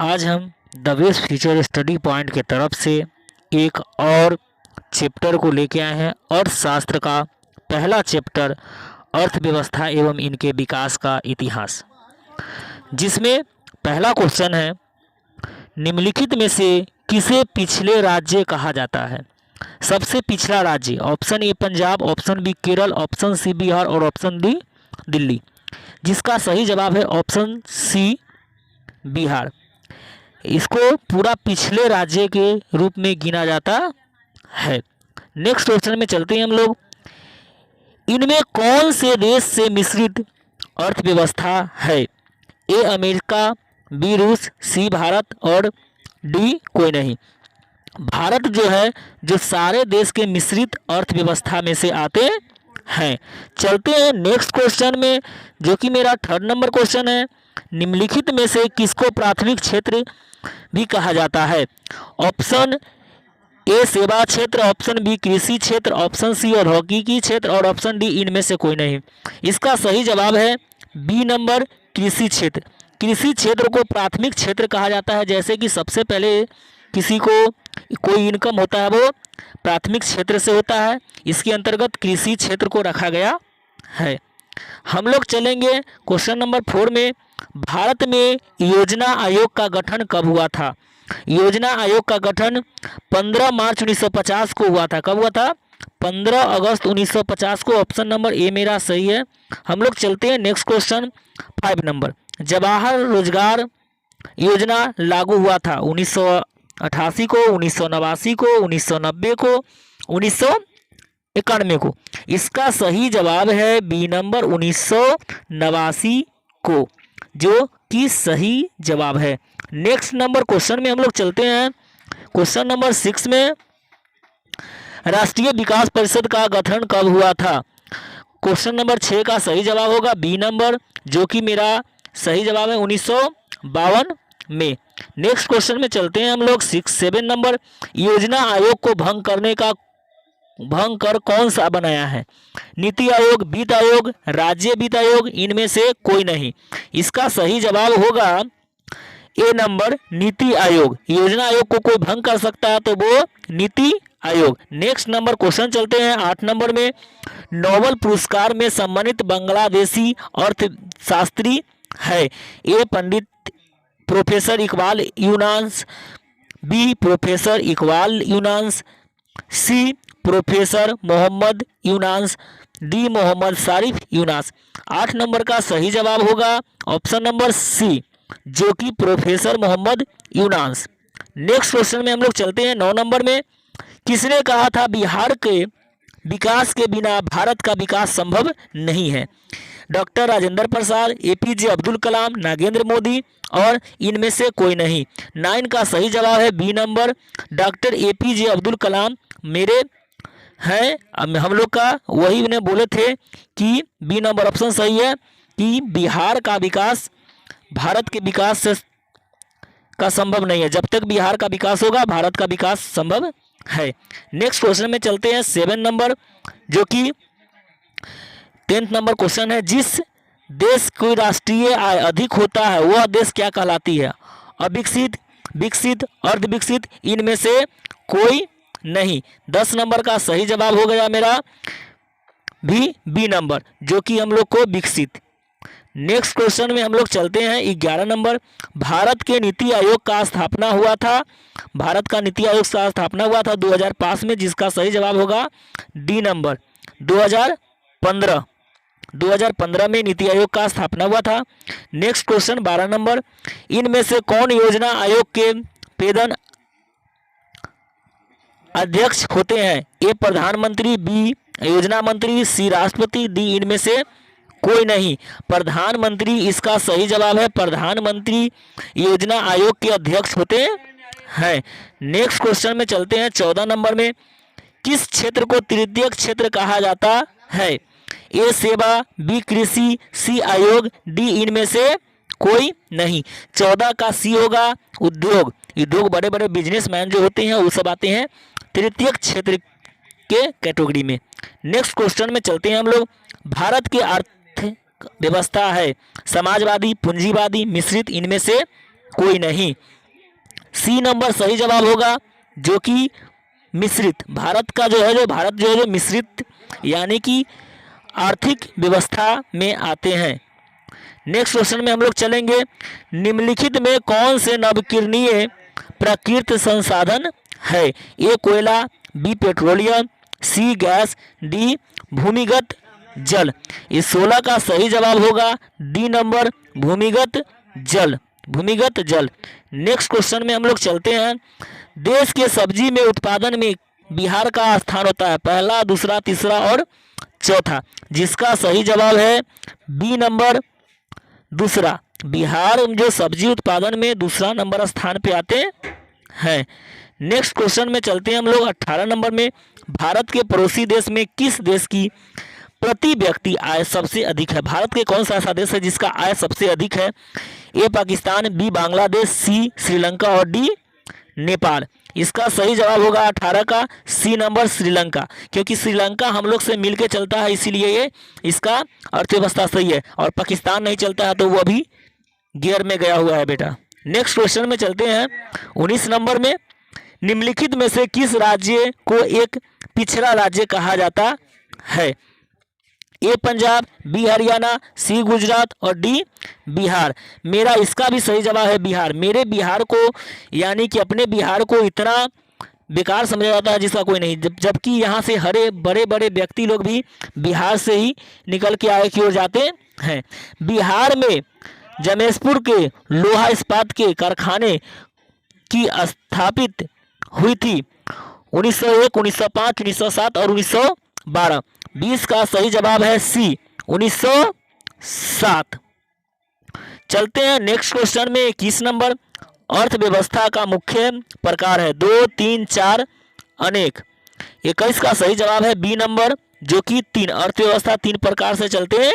आज हम the best future study point के तरफ से एक और चैप्टर को लेके आए हैं। अर्थशास्त्र का पहला चैप्टर अर्थव्यवस्था एवं इनके विकास का इतिहास, जिसमें पहला क्वेश्चन है, निम्नलिखित में से किसे पिछले राज्य कहा जाता है? सबसे पिछड़ा राज्य, option A Punjab, option B Kerala, option C Bihar और ऑप्शन डी दिल्ली। जिसका सही जवाब है ऑप्शन सी बिहार। इसको पूरा पिछले राज्य के रूप में गिना जाता है। नेक्स्ट क्वेश्चन में चलते हैं हम लोग। इनमें कौन से देश से मिश्रित अर्थव्यवस्था है? ए अमेरिका, बी रूस, सी भारत और डी कोई नहीं। भारत जो है जो सारे देश के मिश्रित अर्थव्यवस्था में से आते हैं। चलते हैं नेक्स्ट क्वेश्चन में, जो कि मेरा 3rd नंबर क्वेश्चन है। निम्नलिखित में से किसको प्राथमिक क्षेत्र भी कहा जाता है? ऑप्शन ए सेवा क्षेत्र, ऑप्शन बी कृषि क्षेत्र, ऑप्शन सी औद्योगिकी क्षेत्र और ऑप्शन डी इनमें से कोई नहीं। इसका सही जवाब है बी नंबर, कृषि क्षेत्र। कृषि क्षेत्र को प्राथमिक क्षेत्र कहा जाता है। जैसे कि सबसे पहले किसी को कोई इनकम होता है वो प्राथमिक क्षेत्र से होता है, इसके अंतर्गत कृषि क्षेत्र को रखा गया है। हम लोग चलेंगे क्वेश्चन नंबर 4 में। भारत में योजना आयोग का गठन कब हुआ था? योजना आयोग का गठन 15 मार्च 1950 को हुआ था। कब हुआ था? 15 अगस्त 1950 को। ऑप्शन नंबर ए मेरा सही है। हम लोग चलते हैं नेक्स्ट क्वेश्चन 5 नंबर। जवाहर रोजगार योजना लागू हुआ था 1988 को, 1989 को, 1990 को, 1991 को। इसका सही जवाब है बी नंबर 1989 को, जो कि सही जवाब है। नेक्स्ट नंबर क्वेश्चन में हम लोग चलते हैं। क्वेश्चन नंबर 6 में, राष्ट्रीय विकास परिषद का गठन कब हुआ था? क्वेश्चन नंबर 6 का सही जवाब होगा बी नंबर, जो कि मेरा सही जवाब है 1952 में। नेक्स्ट क्वेश्चन में चलते हैं हम लोग 7 नंबर। योजना आयोग को भंग कर कौन सा बनाया है? नीति आयोग, वित्त आयोग, राज्य वित्त आयोग, इनमें से कोई नहीं। इसका सही जवाब होगा ए नंबर, नीति आयोग। योजना आयोग को कोई भंग कर सकता है तो वो NITI Aayog. Next number question चलते हैं 8 नंबर में। नोबेल पुरस्कार में सम्मानित बांग्लादेशी अर्थशास्त्री है? A Pandit professor Iqbal Yunus, B professor Iqbal Yunus, C professor Mohammad Yunus, D Mohammad Sharif Yunus. 8 नंबर का सही जवाब होगा ऑप्शन नंबर सी, जो कि professor Mohammad Yunus. Next question में हम लोग चलते हैं 9 नंबर में। किसने कहा था बिहार के विकास के बिना भारत का विकास संभव नहीं है? डॉक्टर राजेंद्र प्रसाद, एपीजे अब्दुल कलाम, नागेंद्र मोदी और इनमें से कोई नहीं। 9 का सही जवाब है B number, doctor APJ Abdul Kalam मेरे हैं। हम लोग का वही ने बोले थे कि बी नंबर ऑप्शन सही है कि बिहार का विकास भारत के विकास से का संभव नहीं है। जब तक बिहार का विकास होगा भारत का विकास संभव है। नेक्स्ट क्वेश्चन में चलते हैं 7 नंबर, जो कि 10th नंबर क्वेश्चन है। जिस देश की राष्ट्रीय आय अधिक होता है वह देश क्या कहलाती है? अविकसित, विकसित, अर्धविकसित, इनमें से कोई नहीं। 10 नंबर का सही जवाब हो गया मेरा भी बी नंबर, जो कि हम लोग को विकसित। नेक्स्ट क्वेश्चन में हम लोग चलते हैं 11 नंबर। भारत के नीति आयोग का स्थापना हुआ था, भारत का नीति आयोग का स्थापना हुआ था 2005 में, जिसका सही जवाब होगा डी नंबर, 2015 में नीति आयोग का स्थापना हुआ था। Next question 12 number. इनमें से कौन योजना आयोग के पेदन अध्यक्ष होते हैं? ए प्रधानमंत्री, बी योजना मंत्री, सी राष्ट्रपति, डी इनमें से कोई नहीं। प्रधानमंत्री इसका सही जवाब है। प्रधानमंत्री योजना आयोग के अध्यक्ष होते हैं। नेक्स्ट क्वेश्चन में चलते हैं 14 नंबर में। किस क्षेत्र को तृतीय क्षेत्र कहा जाता है? ए सेवा, बी कृषि, सी आयोग, डी इनमें से कोई नहीं। 14 का सी होगा उद्योग। उद्योग बड़े बड़े बिजनेसमैन जो होते हैं वो सब आते हैं तृतीय क्षेत्र के कैटेगरी में। नेक्स्ट क्वेश्चन में चलते हैं हम लोग। भारत के व्यवस्था है समाजवादी, पूंजीवादी, मिश्रित, इनमें से कोई नहीं। सी नंबर सही जवाब होगा, जो कि मिश्रित। भारत जो है जो मिश्रित यानी कि आर्थिक व्यवस्था में आते हैं। नेक्स्ट क्वेश्चन में हम लोग चलेंगे, निम्नलिखित में कौन से नवकीर्णीय प्राकृतिक संसाधन है? ए कोयला, बी पेट्रोलियम, सी गैस, डी भूमिगत जल। इस 16 का सही जवाब होगा डी नंबर भूमिगत जल, भूमिगत जल। नेक्स्ट क्वेश्चन में हम लोग चलते हैं, देश के सब्जी में उत्पादन में बिहार का स्थान होता है, पहला, दूसरा, तीसरा और चौथा, जिसका सही जवाब है बी नंबर दूसरा। बिहार जो सब्जी उत्पादन में दूसरा नंबर स्थान पे आते हैं। नेक्स्ट क्वेश्चन में चलते हैं हम लोग 18 नंबर में, भारत के पड़ोसी देश में किस देश की प्रति व्यक्ति आय सबसे अधिक है? भारत के कौन सा ऐसा देश है जिसका आय सबसे अधिक है? ए पाकिस्तान, बी बांग्लादेश, सी श्रीलंका और डी नेपाल। इसका सही जवाब होगा 18 का सी नंबर श्रीलंका, क्योंकि श्रीलंका हम लोग से मिलके चलता है, इसीलिए ये इसका अर्थव्यवस्था सही है, और पाकिस्तान नहीं चलता है तो वो अभी गियर में गया हुआ है बेटा। नेक्स्ट क्वेश्चन में चलते हैं 19 नंबर में, निम्नलिखित में से किस राज्य को एक पिछड़ा राज्य कहा जाता है? ए पंजाब, बी हरियाणा, सी गुजरात और डी बिहार। मेरा इसका भी सही जवाब है बिहार। मेरे बिहार को यानी कि अपने बिहार को इतना बेकार समझा जाता है जिसका कोई नहीं, जबकि यहाँ से हरे बड़े बड़े व्यक्ति लोग भी बिहार से ही निकल के आगे की ओर जाते हैं। बिहार में जमेशपुर के लोहा इस्पात के कारखाने की स्थापित हुई थी 1901, 1905, 1907 और 1912। 20 का सही जवाब है सी 1907। चलते हैं नेक्स्ट क्वेश्चन में 21 नंबर, अर्थव्यवस्था का मुख्य प्रकार है 2, 3, 4, अनेक। 21 का सही जवाब है बी नंबर, जो कि 3। अर्थव्यवस्था 3 प्रकार से चलते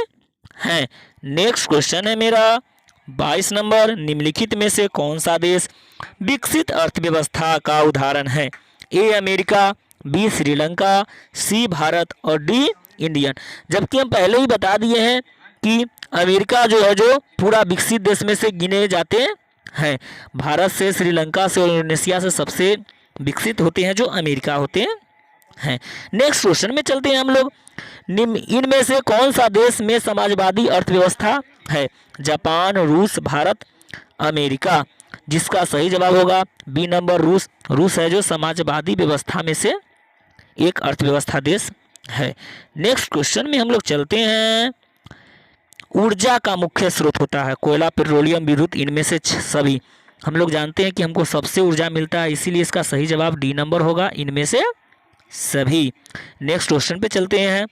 हैं। नेक्स्ट क्वेश्चन है मेरा 22 नंबर, निम्नलिखित में से कौन सा देश विकसित अर्थव्यवस्था का उदाहरण है? ए अमेरिका, बी श्रीलंका, सी भारत और डी इंडियन। जबकि हम पहले ही बता दिए हैं कि अमेरिका जो है जो पूरा विकसित देश में से गिने जाते हैं। भारत से, श्रीलंका से और इंडोनेशिया से सबसे विकसित होते हैं जो अमेरिका होते हैं। नेक्स्ट क्वेश्चन में चलते हैं हम लोग, इनमें से कौन सा देश में समाजवादी अर्थव्यवस्था है? जापान, रूस, भारत, अमेरिका। जिसका सही जवाब होगा बी नंबर रूस। रूस है जो समाजवादी व्यवस्था में से एक अर्थव्यवस्था देश है। नेक्स्ट क्वेश्चन में हम लोग चलते हैं, ऊर्जा का मुख्य स्रोत होता है कोयला, पेट्रोलियम, विद्युत, इनमें से सभी। हम लोग जानते हैं कि हमको सबसे ऊर्जा मिलता है, इसीलिए इसका सही जवाब डी नंबर होगा, इनमें से सभी। नेक्स्ट क्वेश्चन पे चलते हैं।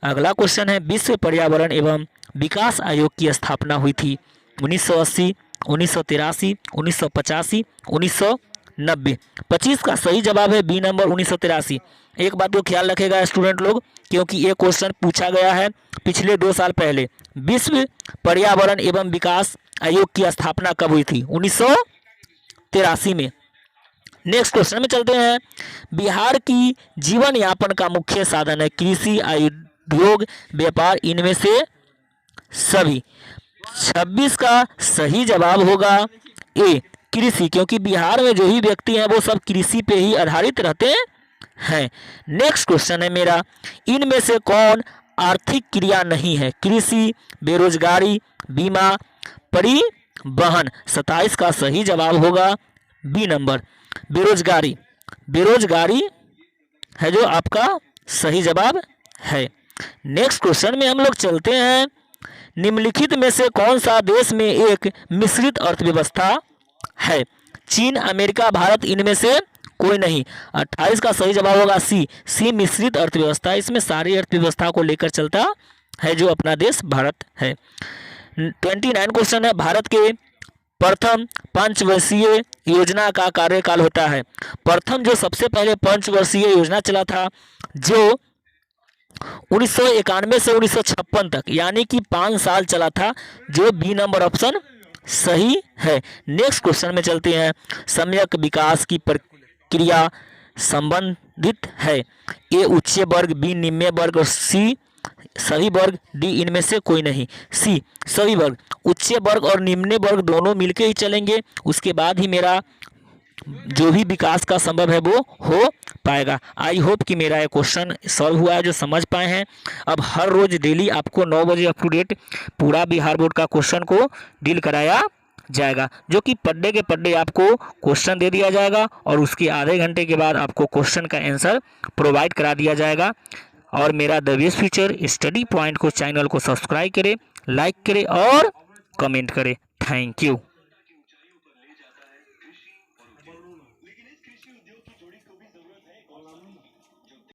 अगला क्वेश्चन है, विश्व पर्यावरण एवं विकास आयोग की स्थापना हुई थी 1980, 1983, 1985, 1990। 25 का सही जवाब है बी नंबर 1983। एक बात को ख्याल रखेगा स्टूडेंट लोग, क्योंकि ये क्वेश्चन पूछा गया है पिछले 2 साल पहले। विश्व पर्यावरण एवं विकास आयोग की स्थापना कब हुई थी? 1983 में। नेक्स्ट क्वेश्चन में चलते हैं, बिहार की जीवन यापन का मुख्य साधन है कृषि, उद्योग, व्यापार, इनमें से सभी। 26 का सही जवाब होगा ए कृषि, क्योंकि बिहार में जो ही व्यक्ति हैं वो सब कृषि पे ही आधारित रहते हैं। नेक्स्ट क्वेश्चन है मेरा, इनमें से कौन आर्थिक क्रिया नहीं है? कृषि, बेरोजगारी, बीमा, परिवहन। 27 का सही जवाब होगा बी नंबर बेरोजगारी। बेरोजगारी है जो आपका सही जवाब है। नेक्स्ट क्वेश्चन में हम लोग चलते हैं, निम्नलिखित में से कौन सा देश में एक मिश्रित अर्थव्यवस्था है? चीन, अमेरिका, भारत, इनमें से कोई नहीं। 28 का सही जवाब होगा सी मिश्रित अर्थव्यवस्था। इसमें सारी अर्थव्यवस्था को लेकर चलता है जो अपना देश भारत है। 29 क्वेश्चन है, भारत के प्रथम पंचवर्षीय योजना का कार्यकाल होता है? प्रथम जो सबसे पहले पंचवर्षीय योजना चला था जो 1991 से 1956 तक, यानी कि 5 साल चला था, जो बी नंबर ऑप्शन सही है। नेक्स्ट क्वेश्चन में चलते हैं, सम्यक विकास की प्रक्रिया संबंधित है? ए उच्च वर्ग, बी निम्न वर्ग और सी सभी वर्ग, डी इनमें से कोई नहीं, सी सभी वर्ग, उच्च वर्ग और निम्न वर्ग दोनों मिलके ही चलेंगे, उसके बाद ही मेरा जो भी विकास का संभव है वो हो पाएगा। आई होप कि मेरा ये क्वेश्चन सॉल्व हुआ है, जो समझ पाए हैं। अब हर रोज डेली आपको 9 बजे अप टू डेट पूरा बिहार बोर्ड का क्वेश्चन को डील कराया जाएगा, जो कि पर डे के पर डे आपको क्वेश्चन दे दिया जाएगा और उसके आधे घंटे के बाद आपको क्वेश्चन का आंसर प्रोवाइड करा दिया जाएगा। और मेरा the best future study point को चैनल को सब्सक्राइब करें, लाइक करें और कमेंट करें। Thank you.